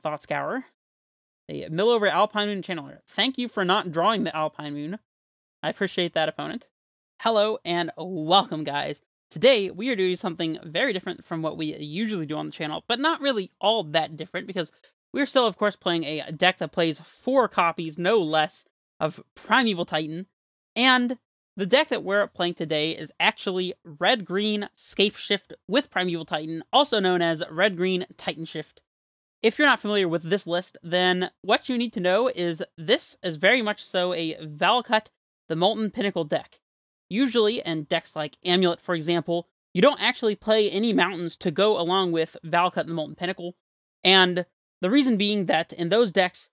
Thought Scourer. A mill over Alpine Moon Channeler. Thank you for not drawing the Alpine Moon. I appreciate that, opponent. Hello and welcome, guys. Today, we are doing something very different from what we usually do on the channel, but not really all that different, because we're still, of course, playing a deck that plays 4 copies, no less, of Primeval Titan, and the deck that we're playing today is actually red-green scapeshift with Primeval Titan, also known as red-green TitanShift. If you're not familiar with this list, then what you need to know is this is very much so a Valakut, the Molten Pinnacle deck. Usually, in decks like Amulet, for example, you don't actually play any mountains to go along with Valakut, the Molten Pinnacle, and the reason being that in those decks,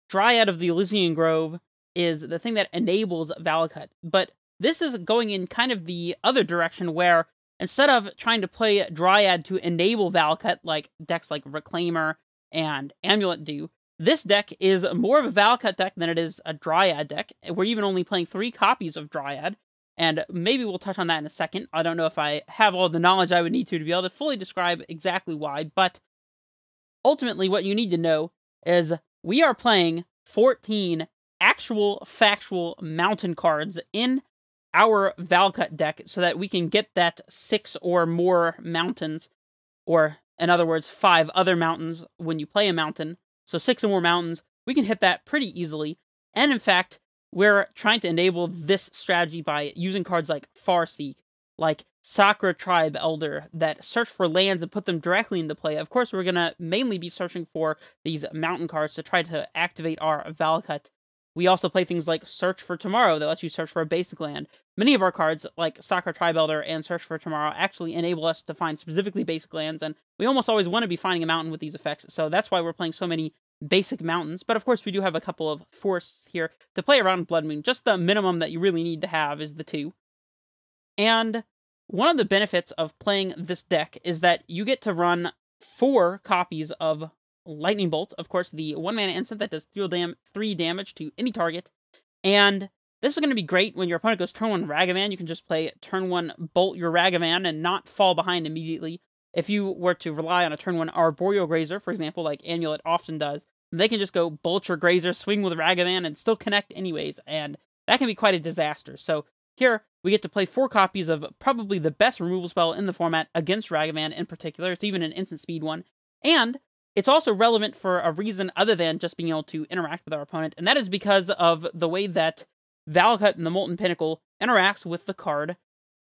Dryad of the Elysian Grove is the thing that enables Valakut, but this is going in kind of the other direction, where instead of trying to play Dryad to enable Valakut, like decks like Reclaimer and Amulet do, this deck is more of a Valakut deck than it is a Dryad deck. We're even only playing 3 copies of Dryad, and maybe we'll touch on that in a second. I don't know if I have all the knowledge I would need to be able to fully describe exactly why, but ultimately what you need to know is we are playing 14 actual factual mountain cards in our Valakut deck so that we can get that 6 or more mountains, or in other words, 5 other mountains when you play a mountain. So 6 or more mountains, we can hit that pretty easily. And in fact, we're trying to enable this strategy by using cards like Farseek, like Sakura Tribe Elder, that search for lands and put them directly into play. Of course, we're going to mainly be searching for these mountain cards to try to activate our Valakut. We also play things like Search for Tomorrow that lets you search for a basic land. Many of our cards, like Sakura Tribe Elder and Search for Tomorrow, actually enable us to find specifically basic lands, and we almost always want to be finding a mountain with these effects, so that's why we're playing so many basic mountains. But of course, we do have a couple of forests here to play around Blood Moon. Just the minimum that you really need to have is the 2. And one of the benefits of playing this deck is that you get to run 4 copies of Lightning Bolt, of course, the 1-mana instant that does 3 damage to any target. And this is going to be great when your opponent goes turn 1 Ragavan. You can just play turn 1 Bolt your Ragavan and not fall behind immediately. If you were to rely on a turn 1 Arboreal Grazer, for example, like Amulet often does, they can just go Bolt your Grazer, swing with Ragavan, and still connect anyways, and that can be quite a disaster. So here, we get to play 4 copies of probably the best removal spell in the format against Ragavan in particular. It's even an instant speed one. And it's also relevant for a reason other than just being able to interact with our opponent, and that is because of the way that Valakut and the Molten Pinnacle interacts with the card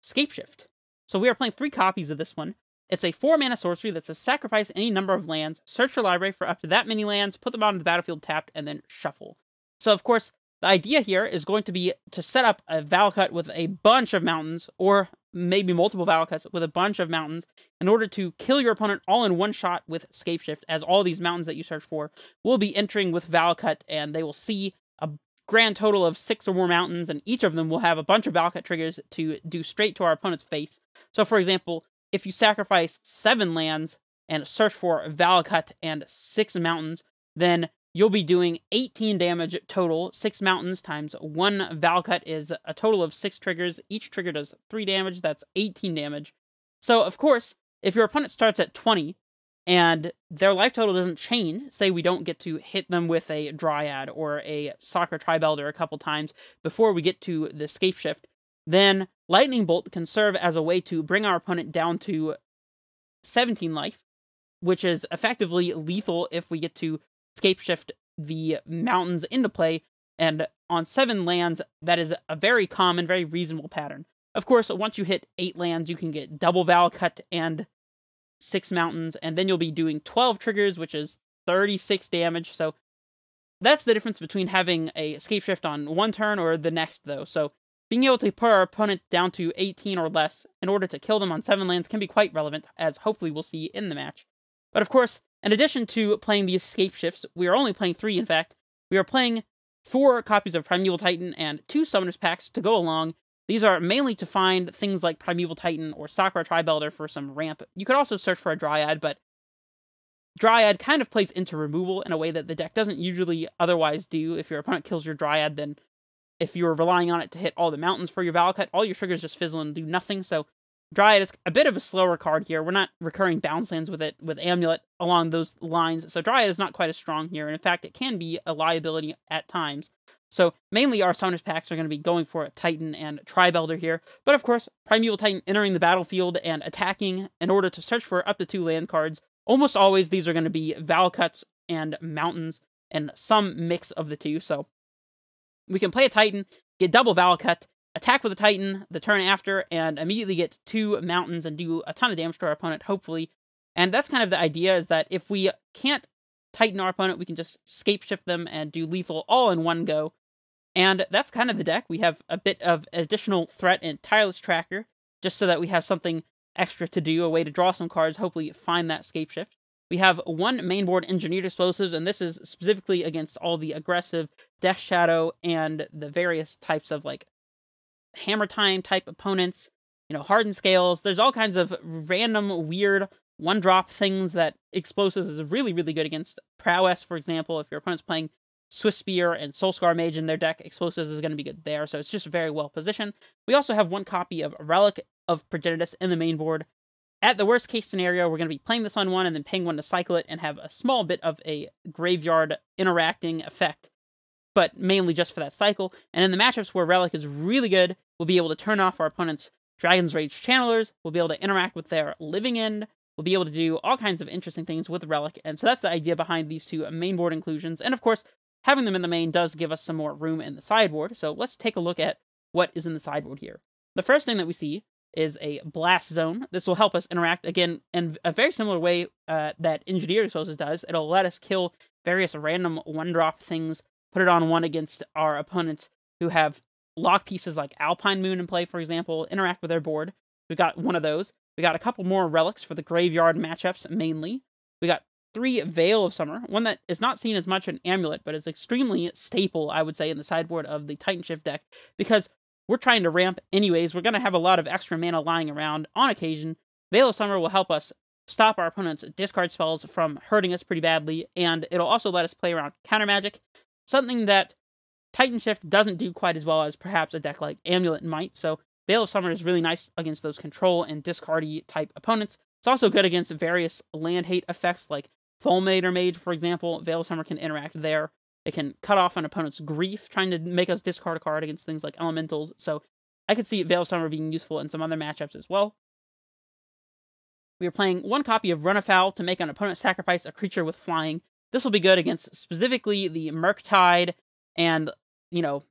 Scapeshift. So we are playing 3 copies of this one. It's a 4-mana sorcery that says sacrifice any number of lands, search your library for up to that many lands, put them out on the battlefield tapped, and then shuffle. So of course, the idea here is going to be to set up a Valakut with a bunch of mountains, or maybe multiple Valakuts with a bunch of mountains, in order to kill your opponent all in one shot with Scapeshift, as all these mountains that you search for will be entering with Valakut, and they will see a grand total of 6 or more mountains, and each of them will have a bunch of Valakut triggers to do straight to our opponent's face. So for example, if you sacrifice 7 lands and search for Valakut and 6 mountains, then you'll be doing 18 damage total. 6 mountains times 1 Valakut is a total of 6 triggers. Each trigger does 3 damage. That's 18 damage. So, of course, if your opponent starts at 20 and their life total doesn't change, say we don't get to hit them with a Dryad or a Sakura Tribe Elder a couple times before we get to the Scapeshift, then Lightning Bolt can serve as a way to bring our opponent down to 17 life, which is effectively lethal if we get to Scapeshift the mountains into play, and on 7 lands, that is a very common, very reasonable pattern. Of course, once you hit 8 lands, you can get double Valakut and 6 mountains, and then you'll be doing 12 triggers, which is 36 damage, so that's the difference between having a Scapeshift on one turn or the next, though. So being able to put our opponent down to 18 or less in order to kill them on 7 lands can be quite relevant, as hopefully we'll see in the match. But of course, in addition to playing these Scapeshifts, we are only playing 3, in fact. We are playing 4 copies of Primeval Titan and 2 Summoners Packs to go along. These are mainly to find things like Primeval Titan or Sakura Tribe Elder for some ramp. You could also search for a Dryad, but Dryad kind of plays into removal in a way that the deck doesn't usually otherwise do. If your opponent kills your Dryad, then if you're relying on it to hit all the mountains for your Valakut, all your triggers just fizzle and do nothing, so Dryad is a bit of a slower card here. We're not recurring bounce lands with it, with Amulet along those lines. So Dryad is not quite as strong here. And in fact, it can be a liability at times. So mainly our Summoners packs are going to be going for a Titan and Tri-Belder here. But of course, Primeval Titan entering the battlefield and attacking in order to search for up to 2 land cards. Almost always these are going to be Valcuts and Mountains and some mix of the two. So we can play a Titan, get double Valcut, attack with a Titan the turn after, and immediately get 2 Mountains and do a ton of damage to our opponent, hopefully. And that's kind of the idea, is that if we can't Titan our opponent, we can just scapeshift them and do lethal all in one go. And that's kind of the deck. We have a bit of additional threat in Tireless Tracker, just so that we have something extra to do, a way to draw some cards, hopefully find that scapeshift. We have 1 mainboard Engineered Explosives, and this is specifically against all the aggressive Death Shadow and the various types of, like, Hammer Time type opponents, you know, Hardened Scales. There's all kinds of random, weird, one-drop things that Explosives is really, really good against. Prowess, for example, if your opponent's playing Swift Spear and Soulscar Mage in their deck, Explosives is going to be good there, so it's just very well positioned. We also have 1 copy of Relic of Progenitus in the main board. At the worst case scenario, we're going to be playing this on 1 and then paying 1 to cycle it and have a small bit of a graveyard interacting effect, but mainly just for that cycle. And in the matchups where Relic is really good, we'll be able to turn off our opponent's Dragon's Rage Channelers, we'll be able to interact with their Living End, we'll be able to do all kinds of interesting things with Relic, and so that's the idea behind these 2 mainboard inclusions. And of course, having them in the main does give us some more room in the sideboard, so let's take a look at what is in the sideboard here. The first thing that we see is a Blast Zone. This will help us interact, again, in a very similar way that Engineered Explosives does. It'll let us kill various random one-drop things, put it on 1 against our opponents who have lock pieces like Alpine Moon in play, for example, interact with their board. We got 1 of those. We got a couple more relics for the graveyard matchups, mainly. We got 3 Veil of Summer, one that is not seen as much in Amulet, but is extremely staple, I would say, in the sideboard of the TitanShift deck, because we're trying to ramp anyways. We're going to have a lot of extra mana lying around on occasion. Veil of Summer will help us stop our opponent's discard spells from hurting us pretty badly, and it'll also let us play around counter magic, something that TitanShift doesn't do quite as well as perhaps a deck like Amulet might. So Veil of Summer is really nice against those control and discardy type opponents. It's also good against various land hate effects like Fulminator Mage, for example. Veil of Summer can interact there. It can cut off an opponent's grief, trying to make us discard a card against things like elementals. So I could see Veil of Summer being useful in some other matchups as well. We are playing 1 copy of Run Afoul to make an opponent sacrifice a creature with flying. This will be good against specifically the Murktide and, you know,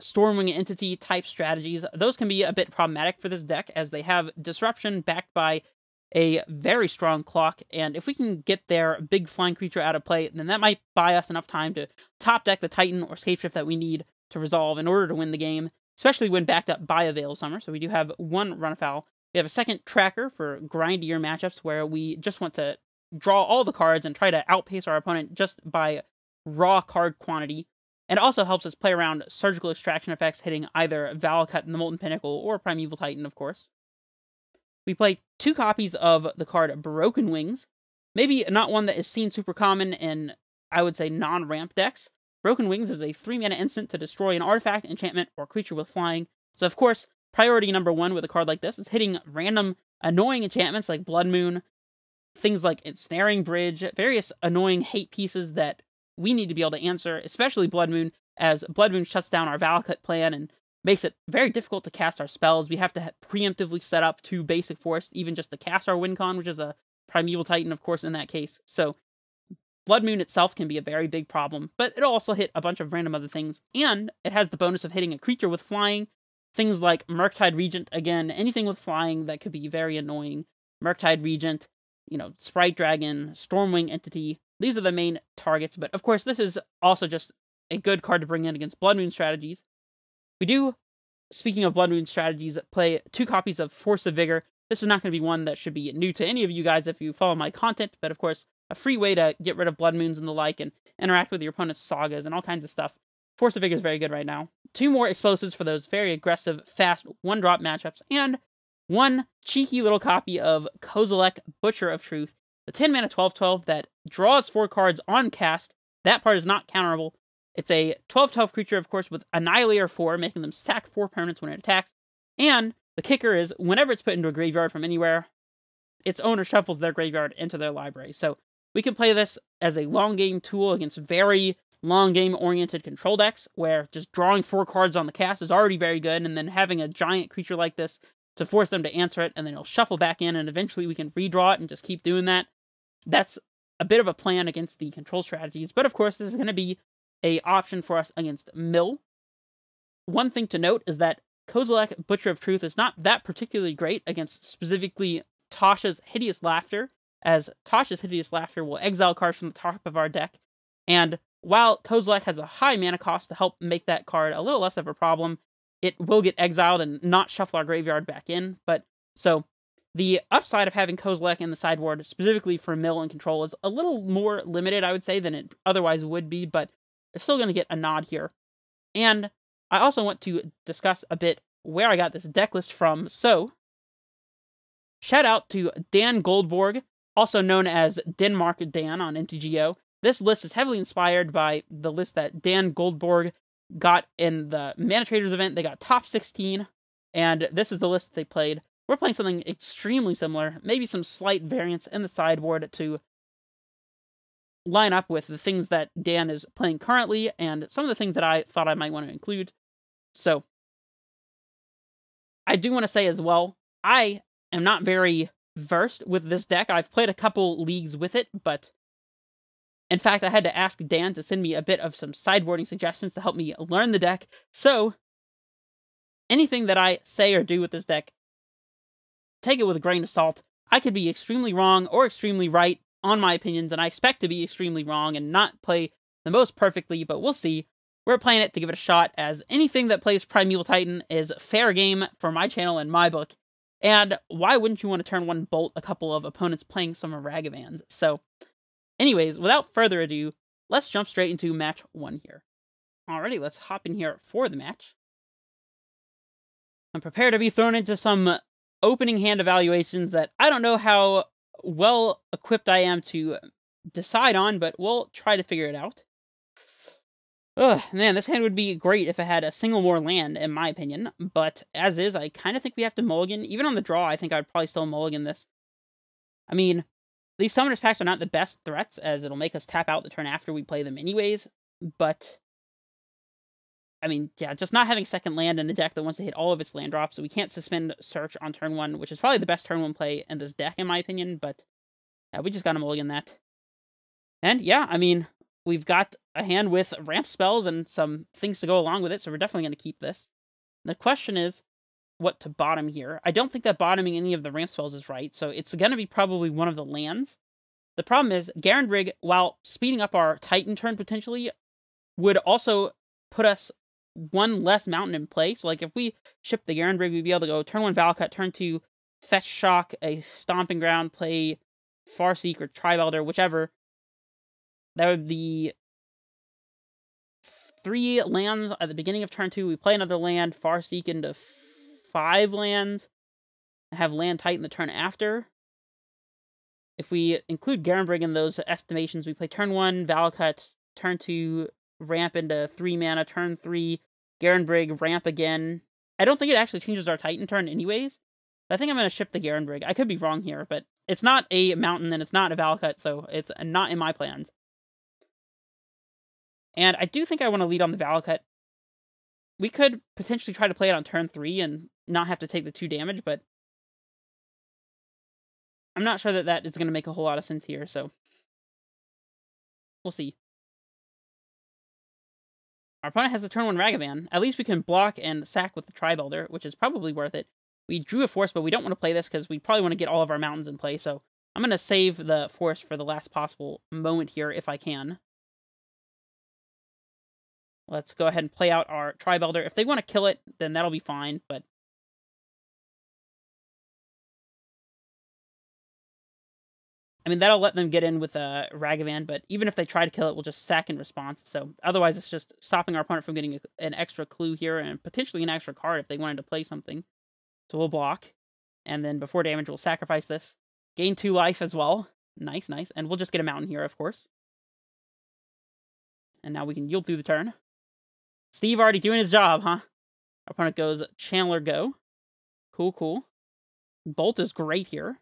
Stormwing Entity type strategies. Those can be a bit problematic for this deck, as they have Disruption backed by a very strong clock, and if we can get their big flying creature out of play, then that might buy us enough time to top deck the Titan or Scapeshift that we need to resolve in order to win the game, especially when backed up by a Veil of Summer. So we do have 1 Run Afoul. We have a second tracker for grindier matchups where we just want to draw all the cards and try to outpace our opponent just by raw card quantity. And it also helps us play around surgical extraction effects, hitting either Valakut in the Molten Pinnacle or Primeval Titan, of course. We play 2 copies of the card Broken Wings. Maybe not one that is seen super common in, I would say, non-ramp decks. Broken Wings is a 3-mana instant to destroy an artifact, enchantment, or creature with flying. So, of course, priority number 1 with a card like this is hitting random annoying enchantments like Blood Moon, things like Ensnaring Bridge, various annoying hate pieces that we need to be able to answer, especially Blood Moon, as Blood Moon shuts down our Valakut plan and makes it very difficult to cast our spells. We have to preemptively set up 2 basic force, even just to cast our Wincon, which is a Primeval Titan, of course, in that case. So Blood Moon itself can be a very big problem, but it'll also hit a bunch of random other things, and it has the bonus of hitting a creature with flying. Things like Murktide Regent, again, anything with flying that could be very annoying. Murktide Regent, you know, Sprite Dragon, Stormwing Entity, these are the main targets, but of course this is also just a good card to bring in against Blood Moon strategies. We do, speaking of Blood Moon strategies, play 2 copies of Force of Vigor. This is not going to be one that should be new to any of you guys if you follow my content, but of course, a free way to get rid of Blood Moons and the like, and interact with your opponent's sagas and all kinds of stuff. Force of Vigor is very good right now. 2 more explosives for those very aggressive, fast, 1-drop matchups, and 1 cheeky little copy of Kozilek, Butcher of Truth, the 10-mana 12/12 that draws 4 cards on cast. That part is not counterable. It's a 12/12 creature, of course, with Annihilator 4, making them sack 4 permanents when it attacks, and The kicker is, whenever it's put into a graveyard from anywhere, its owner shuffles their graveyard into their library. So we can play this as a long game tool against very long game oriented control decks, where just drawing 4 cards on the cast is already very good, and then having a giant creature like this to force them to answer it, and then it'll shuffle back in, and eventually we can redraw it and just keep doing that. That's a bit of a plan against the control strategies, but of course this is going to be an option for us against Mill. One thing to note is that Kozilek, Butcher of Truth, is not that particularly great against specifically Tasha's Hideous Laughter, as Tasha's Hideous Laughter will exile cards from the top of our deck, and while Kozilek has a high mana cost to help make that card a little less of a problem, it will get exiled and not shuffle our graveyard back in. But so the upside of having Kozilek in the sideboard, specifically for Mill and control, is a little more limited, I would say, than it otherwise would be, but it's still going to get a nod here. And I also want to discuss a bit where I got this deck list from. So, shout out to Dan Goldborg, also known as Denmark Dan on MTGO. This list is heavily inspired by the list that Dan Goldborg got in the Mana Traders event. They got top 16, and this is the list they played. We're playing something extremely similar, maybe some slight variance in the sideboard to line up with the things that Dan is playing currently, and some of the things that I thought I might want to include. So, I do want to say as well, I am not very versed with this deck. I've played a couple leagues with it, but in fact, I had to ask Dan to send me a bit of some sideboarding suggestions to help me learn the deck. So, anything that I say or do with this deck, take it with a grain of salt. I could be extremely wrong or extremely right on my opinions, and I expect to be extremely wrong and not play the most perfectly, but we'll see. We're playing it to give it a shot, as anything that plays Primeval Titan is fair game for my channel and my book. And why wouldn't you want to turn 1 bolt a couple of opponents playing some Ragavans? So, anyways, without further ado, let's jump straight into match 1 here. Alrighty, let's hop in here for the match. I'm prepared to be thrown into some opening hand evaluations that I don't know how well equipped I am to decide on, but we'll try to figure it out. Ugh, man, this hand would be great if it had a single more land, in my opinion, but as is, I kind of think we have to mulligan. Even on the draw, I think I'd probably still mulligan this. I mean, these Summoners packs are not the best threats, as it'll make us tap out the turn after we play them anyways, but I mean, yeah, just not having second land in a deck that wants to hit all of its land drops, so we can't suspend Search on turn 1, which is probably the best turn 1 play in this deck, in my opinion, but yeah, we just gotta mulligan that. And yeah, I mean, we've got a hand with ramp spells and some things to go along with it, so we're definitely going to keep this. The question is what to bottom here. I don't think that bottoming any of the ramp spells is right, so it's going to be probably one of the lands. The problem is, Garenbrig, while speeding up our Titan turn potentially, would also put us 1 less mountain in play. So like if we ship the Garenbrig, we'd be able to go turn 1 Valakut, turn 2 Fetch Shock, a Stomping Ground, play Farseek or Tribelder, whichever. That would be 3 lands at the beginning of turn 2. We play another land, Farseek into 5 lands, have land Titan the turn after. If we include Garenbrig in those estimations, we play turn 1, Valakut, turn 2, ramp into 3 mana, turn 3, Garenbrig, ramp again. I don't think it actually changes our Titan turn anyways. I think I'm going to ship the Garenbrig. I could be wrong here, but it's not a mountain and it's not a Valakut, so it's not in my plans. And I do think I want to lead on the Valakut. We could potentially try to play it on turn 3 and not have to take the 2 damage, but I'm not sure that that is going to make a whole lot of sense here, so we'll see. Our opponent has the turn 1 Ragavan. At least we can block and sack with the Tribelder, which is probably worth it. We drew a force, but we don't want to play this because we probably want to get all of our mountains in play, so I'm going to save the force for the last possible moment here if I can. Let's go ahead and play out our Tribelder. If they want to kill it, then that'll be fine, but I mean, that'll let them get in with a Ragavan, but even if they try to kill it, we'll just sack in response. So otherwise, it's just stopping our opponent from getting an extra clue here and potentially an extra card if they wanted to play something. So we'll block, and then before damage, we'll sacrifice this. Gain 2 life as well. Nice, nice. And we'll just get a mountain here, of course. And now we can yield through the turn. Steve already doing his job, huh? Our opponent goes Chandler Go. Cool, cool. Bolt is great here.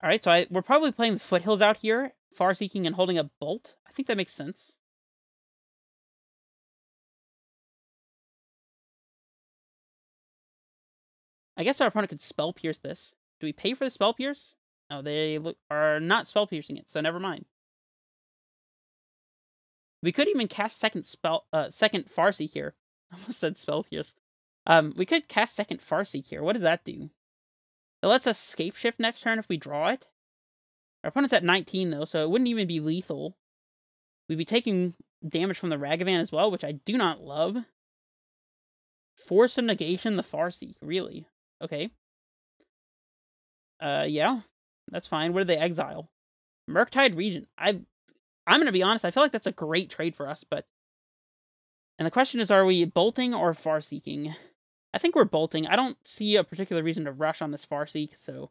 All right, so we're probably playing the foothills out here, far-seeking and holding a bolt. I think that makes sense. I guess our opponent could spell pierce this. Do we pay for the spell pierce? No, they are not spell piercing it, so never mind. We could even cast second Farseek here. I almost said spell pierce. We could cast second Farseek here. What does that do? It lets us scapeshift next turn if we draw it. Our opponent's at 19 though, so it wouldn't even be lethal. We'd be taking damage from the Ragavan as well, which I do not love. Force of negation the Farseek, really? Okay. Yeah, that's fine. What do they exile? Murktide Regent. I'm gonna be honest, I feel like that's a great trade for us, but... And the question is, are we bolting or Farseeking? I think we're bolting. I don't see a particular reason to rush on this Farseek, so...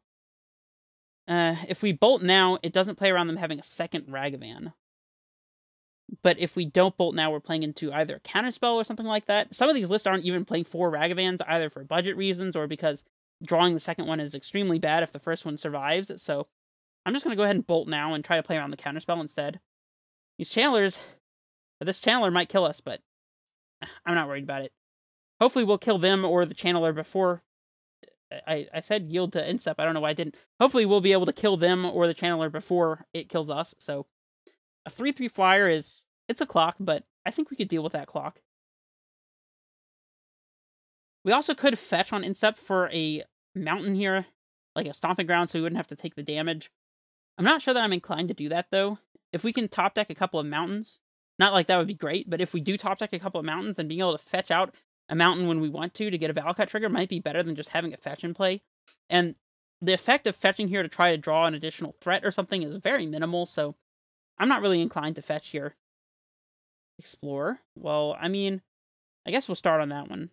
if we bolt now, it doesn't play around them having a second Ragavan. But if we don't bolt now, we're playing into either a counterspell or something like that. Some of these lists aren't even playing 4 Ragavans, either for budget reasons or because drawing the second one is extremely bad if the first one survives. So I'm just going to go ahead and bolt now and try to play around the counterspell instead. These channelers, this channeler might kill us, but I'm not worried about it. Hopefully we'll kill them or the channeler before... I said yield to instep. I don't know why I didn't. Hopefully we'll be able to kill them or the channeler before it kills us. So a 3/3 flyer it's a clock, but I think we could deal with that clock. We also could fetch on instep for a mountain here, like a stomping ground, so we wouldn't have to take the damage. I'm not sure that I'm inclined to do that, though. If we can top deck a couple of mountains, not like that would be great, but if we do top deck a couple of mountains, then being able to fetch out a mountain when we want to get a Valcut trigger might be better than just having a fetch in play. And the effect of fetching here to try to draw an additional threat or something is very minimal, so I'm not really inclined to fetch here. Explore. Well, I mean, I guess we'll start on that one.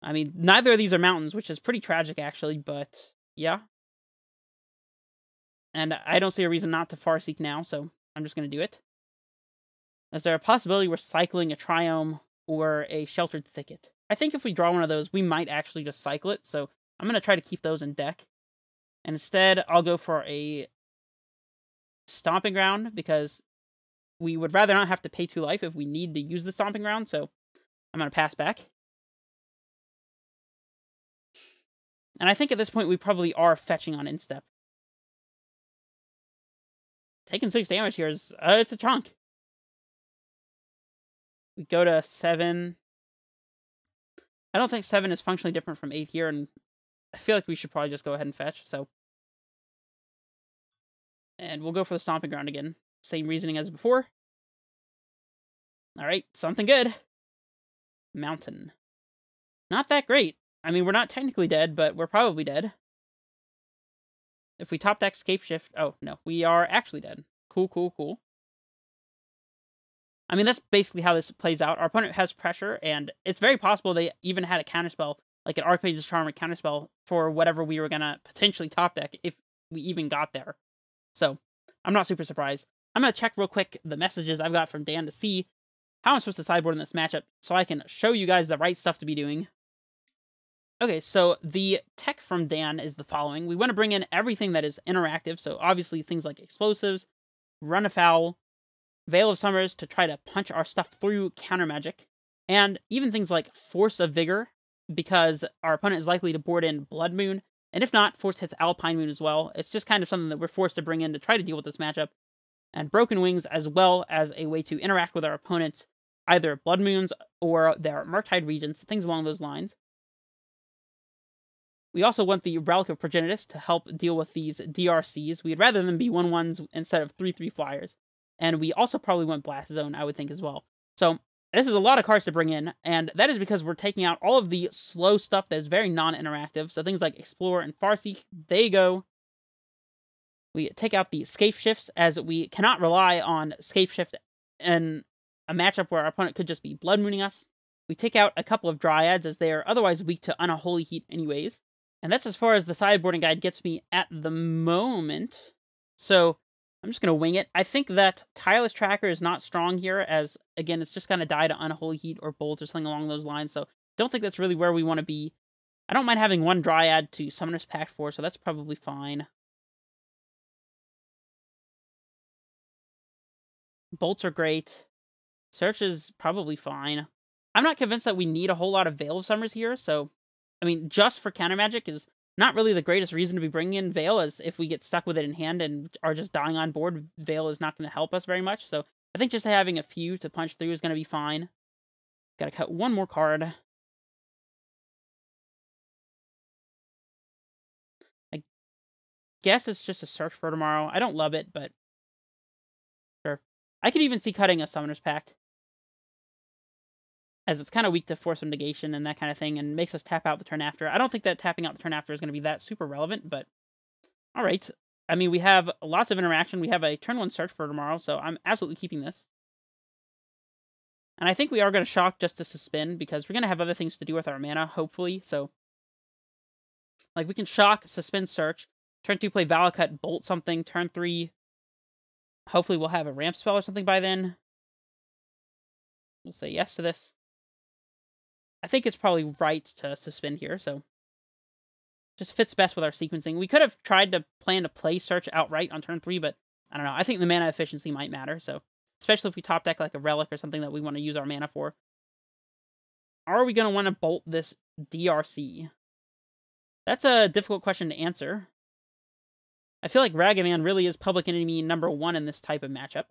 I mean, neither of these are mountains, which is pretty tragic, actually, but yeah. And I don't see a reason not to Farseek now, so I'm just going to do it. Is there a possibility we're cycling a Triome or a Sheltered Thicket? I think if we draw one of those, we might actually just cycle it, so I'm going to try to keep those in deck. And instead, I'll go for a Stomping Ground, because we would rather not have to pay 2 life if we need to use the Stomping Ground, so I'm going to pass back. And I think at this point, we probably are fetching on instep. Taking 6 damage here is, it's a chunk. We go to 7. I don't think 7 is functionally different from 8 here, and I feel like we should probably just go ahead and fetch, so. And we'll go for the Stomping Ground again. Same reasoning as before. Alright, something good. Mountain. Not that great. I mean, we're not technically dead, but we're probably dead. If we top deck scapeshift... Oh, no. We are actually dead. Cool, cool, cool. I mean, that's basically how this plays out. Our opponent has pressure, and it's very possible they even had a counterspell, like an Archmage's Charm or counterspell, for whatever we were going to potentially top deck if we even got there. So, I'm not super surprised. I'm going to check real quick the messages I've got from Dan to see how I'm supposed to sideboard in this matchup so I can show you guys the right stuff to be doing. Okay, so the tech from Dan is the following. We want to bring in everything that is interactive, so obviously things like explosives, run afoul, Veil of Summers to try to punch our stuff through counter magic, and even things like Force of Vigor, because our opponent is likely to board in Blood Moon, and if not, Force hits Alpine Moon as well. It's just kind of something that we're forced to bring in to try to deal with this matchup. And Broken Wings as well as a way to interact with our opponents, either Blood Moons or their Murktide Regents, things along those lines. We also want the Relic of Progenitus to help deal with these DRCs. We'd rather them be 1/1s instead of 3/3 flyers. And we also probably want Blast Zone, I would think, as well. So, this is a lot of cards to bring in, and that is because we're taking out all of the slow stuff that is very non-interactive. So things like Explore and Farseek, they go. We take out the scapeshifts, as we cannot rely on scapeshift in a matchup where our opponent could just be Blood Mooning us. We take out a couple of Dryads, as they are otherwise weak to Unholy Heat anyways. And that's as far as the sideboarding guide gets me at the moment. So, I'm just going to wing it. I think that Tireless Tracker is not strong here, as, again, it's just going to die to Unholy Heat or Bolt or something along those lines. So, don't think that's really where we want to be. I don't mind having one Dryad to Summoner's Pact for, so that's probably fine. Bolts are great. Search is probably fine. I'm not convinced that we need a whole lot of Veil of Summers here, so... I mean, just for counter magic is not really the greatest reason to be bringing in Veil, as if we get stuck with it in hand and are just dying on board, Veil is not going to help us very much, so I think just having a few to punch through is going to be fine. Gotta cut one more card. I guess it's just a Search for tomorrow. I don't love it, but... sure. I could even see cutting a Summoner's Pact, as it's kind of weak to Force of Negation and that kind of thing, and makes us tap out the turn after. I don't think that tapping out the turn after is going to be that super relevant, but... alright. I mean, we have lots of interaction. We have a turn 1 Search for tomorrow, so I'm absolutely keeping this. And I think we are going to Shock just to suspend, because we're going to have other things to do with our mana, hopefully, so... like, we can Shock, suspend, Search. Turn 2, play Valakut, Bolt something. Turn 3, hopefully we'll have a Ramp spell or something by then. We'll say yes to this. I think it's probably right to suspend here, so... just fits best with our sequencing. We could have tried to plan to play Search outright on turn 3, but I don't know. I think the mana efficiency might matter, so... especially if we top deck like a Relic or something that we want to use our mana for. Are we going to want to Bolt this DRC? That's a difficult question to answer. I feel like Ragavan really is public enemy number 1 in this type of matchup.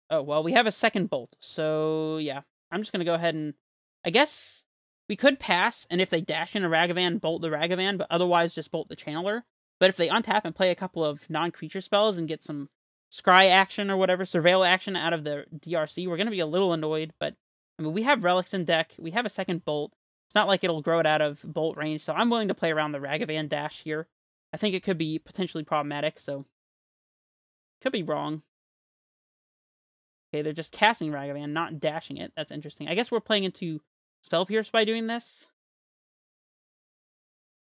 Oh, well, we have a second Bolt, so yeah. I'm just going to go ahead and... I guess we could pass, and if they dash in a Ragavan, bolt the Ragavan, but otherwise just bolt the Channeler. But if they untap and play a couple of non-creature spells and get some Scry action or whatever, Surveil action out of the DRC, we're going to be a little annoyed, but I mean, we have Relics in deck, we have a second Bolt. It's not like it'll grow it out of Bolt range, so I'm willing to play around the Ragavan dash here. I think it could be potentially problematic, so... could be wrong. Okay, they're just casting Ragavan, not dashing it. That's interesting. I guess we're playing into Spell Pierce by doing this.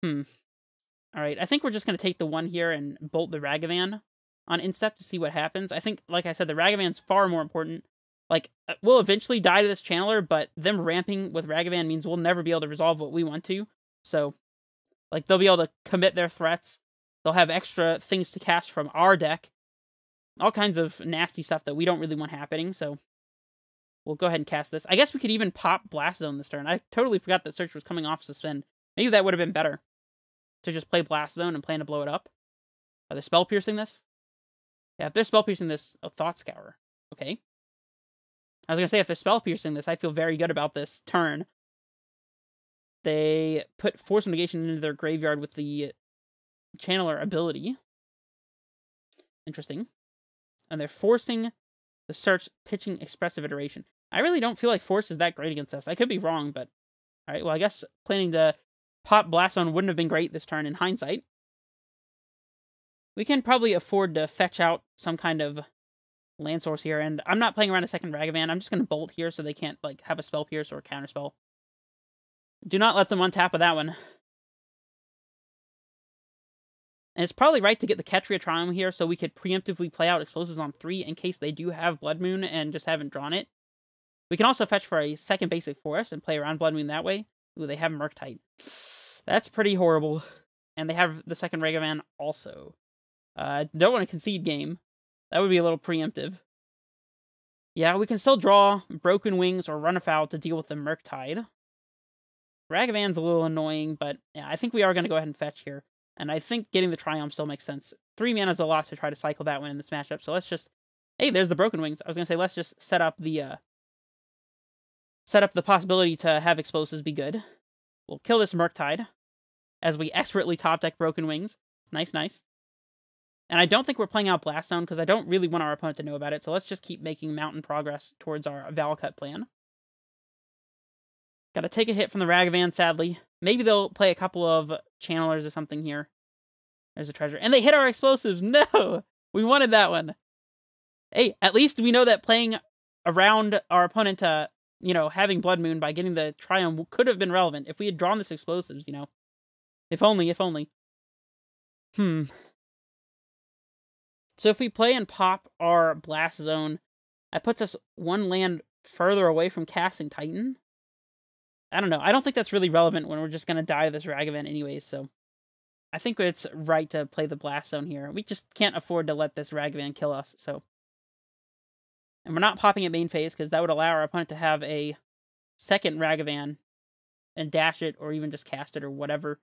Alright, I think we're just going to take the 1 here and bolt the Ragavan on instep to see what happens. I think, like I said, the Ragavan's far more important. Like, we'll eventually die to this Channeler, but them ramping with Ragavan means we'll never be able to resolve what we want to. So, like, they'll be able to commit their threats. They'll have extra things to cast from our deck. All kinds of nasty stuff that we don't really want happening, so... we'll go ahead and cast this. I guess we could even pop Blast Zone this turn. I totally forgot that Search was coming off Suspend. Maybe that would have been better. To just play Blast Zone and plan to blow it up. Are they Spell Piercing this? Yeah, if they're Spell Piercing this... oh, Thought Scour. Okay. I was going to say, if they're Spell Piercing this, I feel very good about this turn. They put Force of Negation into their graveyard with the Channeler ability. Interesting. And they're forcing the Search, pitching Expressive Iteration. I really don't feel like Force is that great against us. I could be wrong, but... alright, well, I guess planning to pop Blast Zone wouldn't have been great this turn in hindsight. We can probably afford to fetch out some kind of land source here, and I'm not playing around a second Ragavan. I'm just going to bolt here so they can't, like, have a Spell Pierce or a Counterspell. Do not let them untap with that one. And it's probably right to get the Ketria Triumph here so we could preemptively play out Explosives on 3 in case they do have Blood Moon and just haven't drawn it. We can also fetch for a second basic forest and play around Blood Moon that way. Ooh, they have Murktide. That's pretty horrible. And they have the second Ragavan also. Don't want to concede game. That would be a little preemptive. Yeah, we can still draw Broken Wings or Run Afoul to deal with the Murktide. Ragavan's a little annoying, but yeah, I think we are going to go ahead and fetch here. And I think getting the Triumph still makes sense. 3 mana is a lot to try to cycle that one in this matchup, so let's just... hey, there's the Broken Wings. I was going to say, let's just set up the possibility to have Explosives be good. We'll kill this Murktide as we expertly top deck Broken Wings. Nice, nice. And I don't think we're playing out Blast Zone because I don't really want our opponent to know about it, so let's just keep making mountain progress towards our Valakut plan. Gotta take a hit from the Ragavan, sadly. Maybe they'll play a couple of Channelers or something here. There's a treasure. And they hit our Explosives! No! We wanted that one. Hey, at least we know that playing around our opponent, you know, having Blood Moon by getting the Triumph could have been relevant if we had drawn this Explosives, you know. If only, if only. So if we play and pop our Blast Zone, that puts us 1 land further away from casting Titan. I don't know. I don't think that's really relevant when we're just going to die to this Ragavan anyways, so I think it's right to play the Blast Zone here. We just can't afford to let this Ragavan kill us, so. And we're not popping at main phase, because that would allow our opponent to have a second Ragavan and dash it, or even just cast it, or whatever.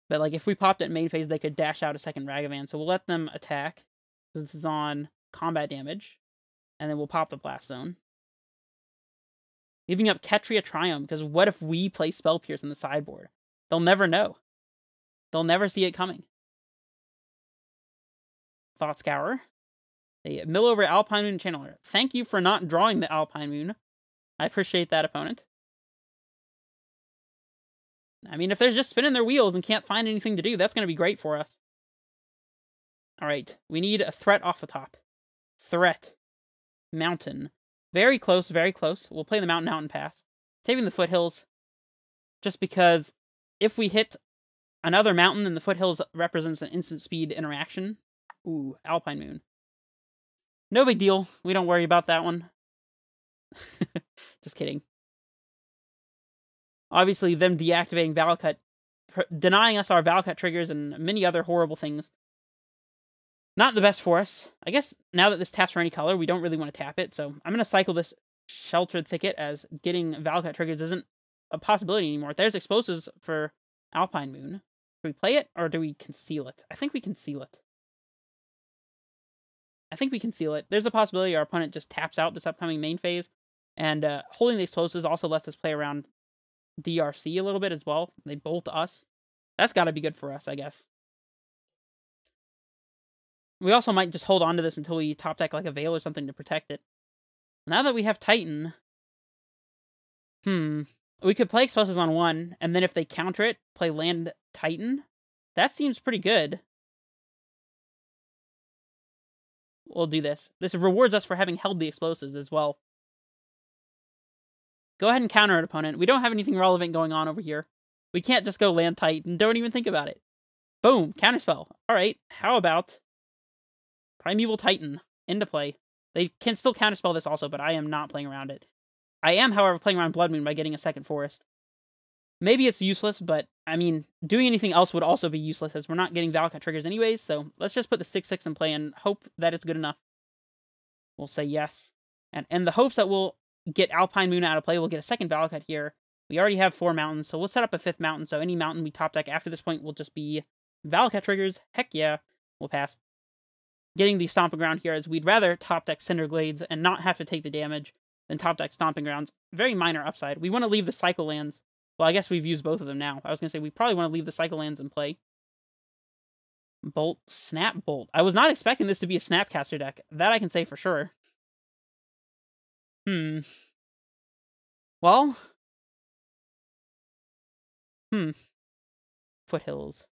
But, like, if we popped at main phase, they could dash out a second Ragavan, so we'll let them attack, because this is on combat damage, and then we'll pop the Blast Zone. Leaving up Ketria Triumph, because what if we play Spell Pierce in the sideboard? They'll never know. They'll never see it coming. Thought Scour. A mill over Alpine Moon Channeler. Thank you for not drawing the Alpine Moon. I appreciate that, opponent. I mean, if they're just spinning their wheels and can't find anything to do, that's going to be great for us. Alright, we need a threat off the top. Threat. Mountain. Very close, very close. We'll play the mountain out and pass. Saving the foothills. Just because if we hit another mountain, then the foothills represents an instant speed interaction. Ooh, Alpine Moon. No big deal. We don't worry about that one. Just kidding. Obviously, them deactivating Valakut, denying us our Valakut triggers, and many other horrible things. Not the best for us. I guess now that this taps for any color, we don't really want to tap it, so I'm going to cycle this Sheltered Thicket, as getting Valakut triggers isn't a possibility anymore. There's explosives for Alpine Moon. Do we play it, or do we conceal it? I think we conceal it. There's a possibility our opponent just taps out this upcoming main phase, and holding the explosives also lets us play around DRC a little bit as well. They bolt us. That's got to be good for us, I guess. We also might just hold on to this until we top deck like a Veil or something to protect it. Now that we have Titan, we could play explosives on one, and then if they counter it, play land Titan. That seems pretty good. We'll do this. This rewards us for having held the explosives as well. Go ahead and counter it, opponent. We don't have anything relevant going on over here. We can't just go land Titan. Don't even think about it. Boom. Counterspell. Alright. How about Primeval Titan into play? They can still counterspell this also, but I am not playing around it. I am, however, playing around Blood Moon by getting a second forest. Maybe it's useless, but, I mean, doing anything else would also be useless, as we're not getting Valakut triggers anyways, so let's just put the 6/6 in play and hope that it's good enough. We'll say yes. And in the hopes that we'll get Alpine Moon out of play, we'll get a second Valakut here. We already have 4 mountains, so we'll set up a 5th mountain, so any mountain we top deck after this point will just be Valakut triggers. Heck yeah. We'll pass. Getting the Stomping Ground here, as we'd rather top deck Cinder Glades and not have to take the damage than top deck Stomping Grounds. Very minor upside. We want to leave the Cycle Lands. Well, I guess we've used both of them now. I was going to say we probably want to leave the Cycle Lands in play. Bolt, Snap Bolt. I was not expecting this to be a Snapcaster deck. That I can say for sure. Well. Foothills.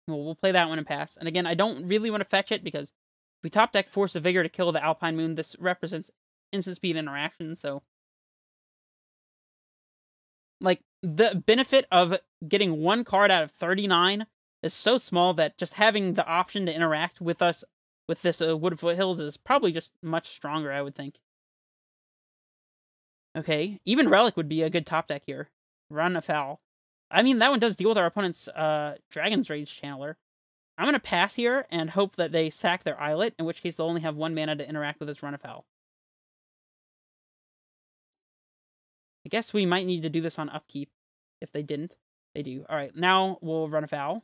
Well, we'll play that one and pass. And again, I don't really want to fetch it, because if we top deck Force of Vigor to kill the Alpine Moon, this represents instant speed interaction, so. Like, the benefit of getting 1 card out of 39 is so small that just having the option to interact with us with this Wood Foothills is probably just much stronger, I would think. Okay, even Relic would be a good top deck here. Run afoul. I mean, that one does deal with our opponent's Dragon's Rage Channeler. I'm going to pass here and hope that they sack their Islet, in which case they'll only have 1 mana to interact with this Run afoul. I guess we might need to do this on upkeep. If they didn't, they do. Alright, now we'll run afoul.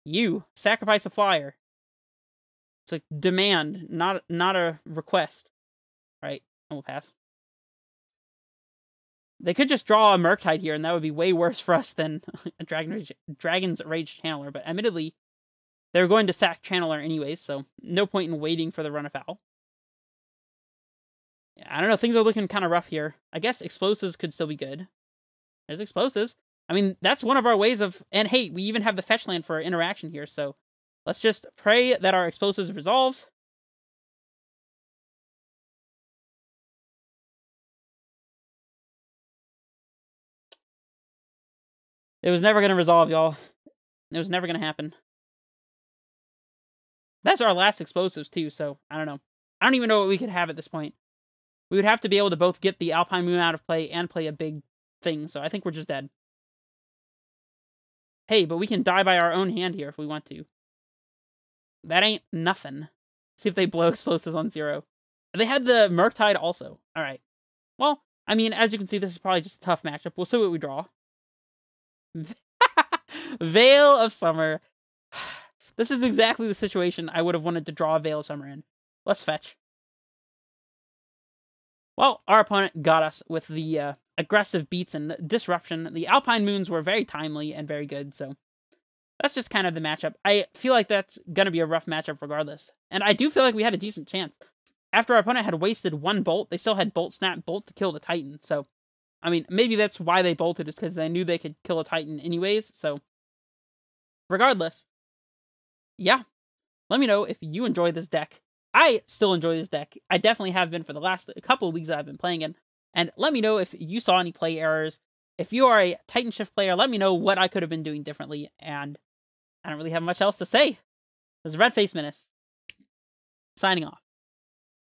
You sacrifice a flyer. It's a demand, not a request. Alright, and we'll pass. They could just draw a Murktide here, and that would be way worse for us than a Dragon's Rage Channeler. But admittedly, they're going to sack Channeler anyways, so no point in waiting for the run afoul. I don't know, things are looking kind of rough here. I guess explosives could still be good. There's explosives. I mean, that's one of our ways of... And hey, we even have the fetch land for interaction here, so let's just pray that our explosives resolves. It was never going to resolve, y'all. It was never going to happen. That's our last explosives, too, so I don't know. I don't even know what we could have at this point. We would have to be able to both get the Alpine Moon out of play and play a big thing, so I think we're just dead. Hey, but we can die by our own hand here if we want to. That ain't nothing. See if they blow explosives on 0. They had the Murktide also. Alright. Well, I mean, as you can see, this is probably just a tough matchup. We'll see what we draw. Veil of Summer. This is exactly the situation I would have wanted to draw a Veil of Summer in. Let's fetch. Well, our opponent got us with the aggressive beats and disruption. The Alpine Moons were very timely and very good, so that's just kind of the matchup. I feel like that's going to be a rough matchup regardless. And I do feel like we had a decent chance. After our opponent had wasted 1 bolt, they still had Bolt Snap Bolt to kill the Titan. So, I mean, maybe that's why they bolted, is because they knew they could kill a Titan anyways. So, regardless, yeah. Let me know if you enjoy this deck. I still enjoy this deck. I definitely have been for the last couple of leagues that I've been playing in. And let me know if you saw any play errors. If you are a TitanShift player, let me know what I could have been doing differently. And I don't really have much else to say. This is Red Face Menace, signing off.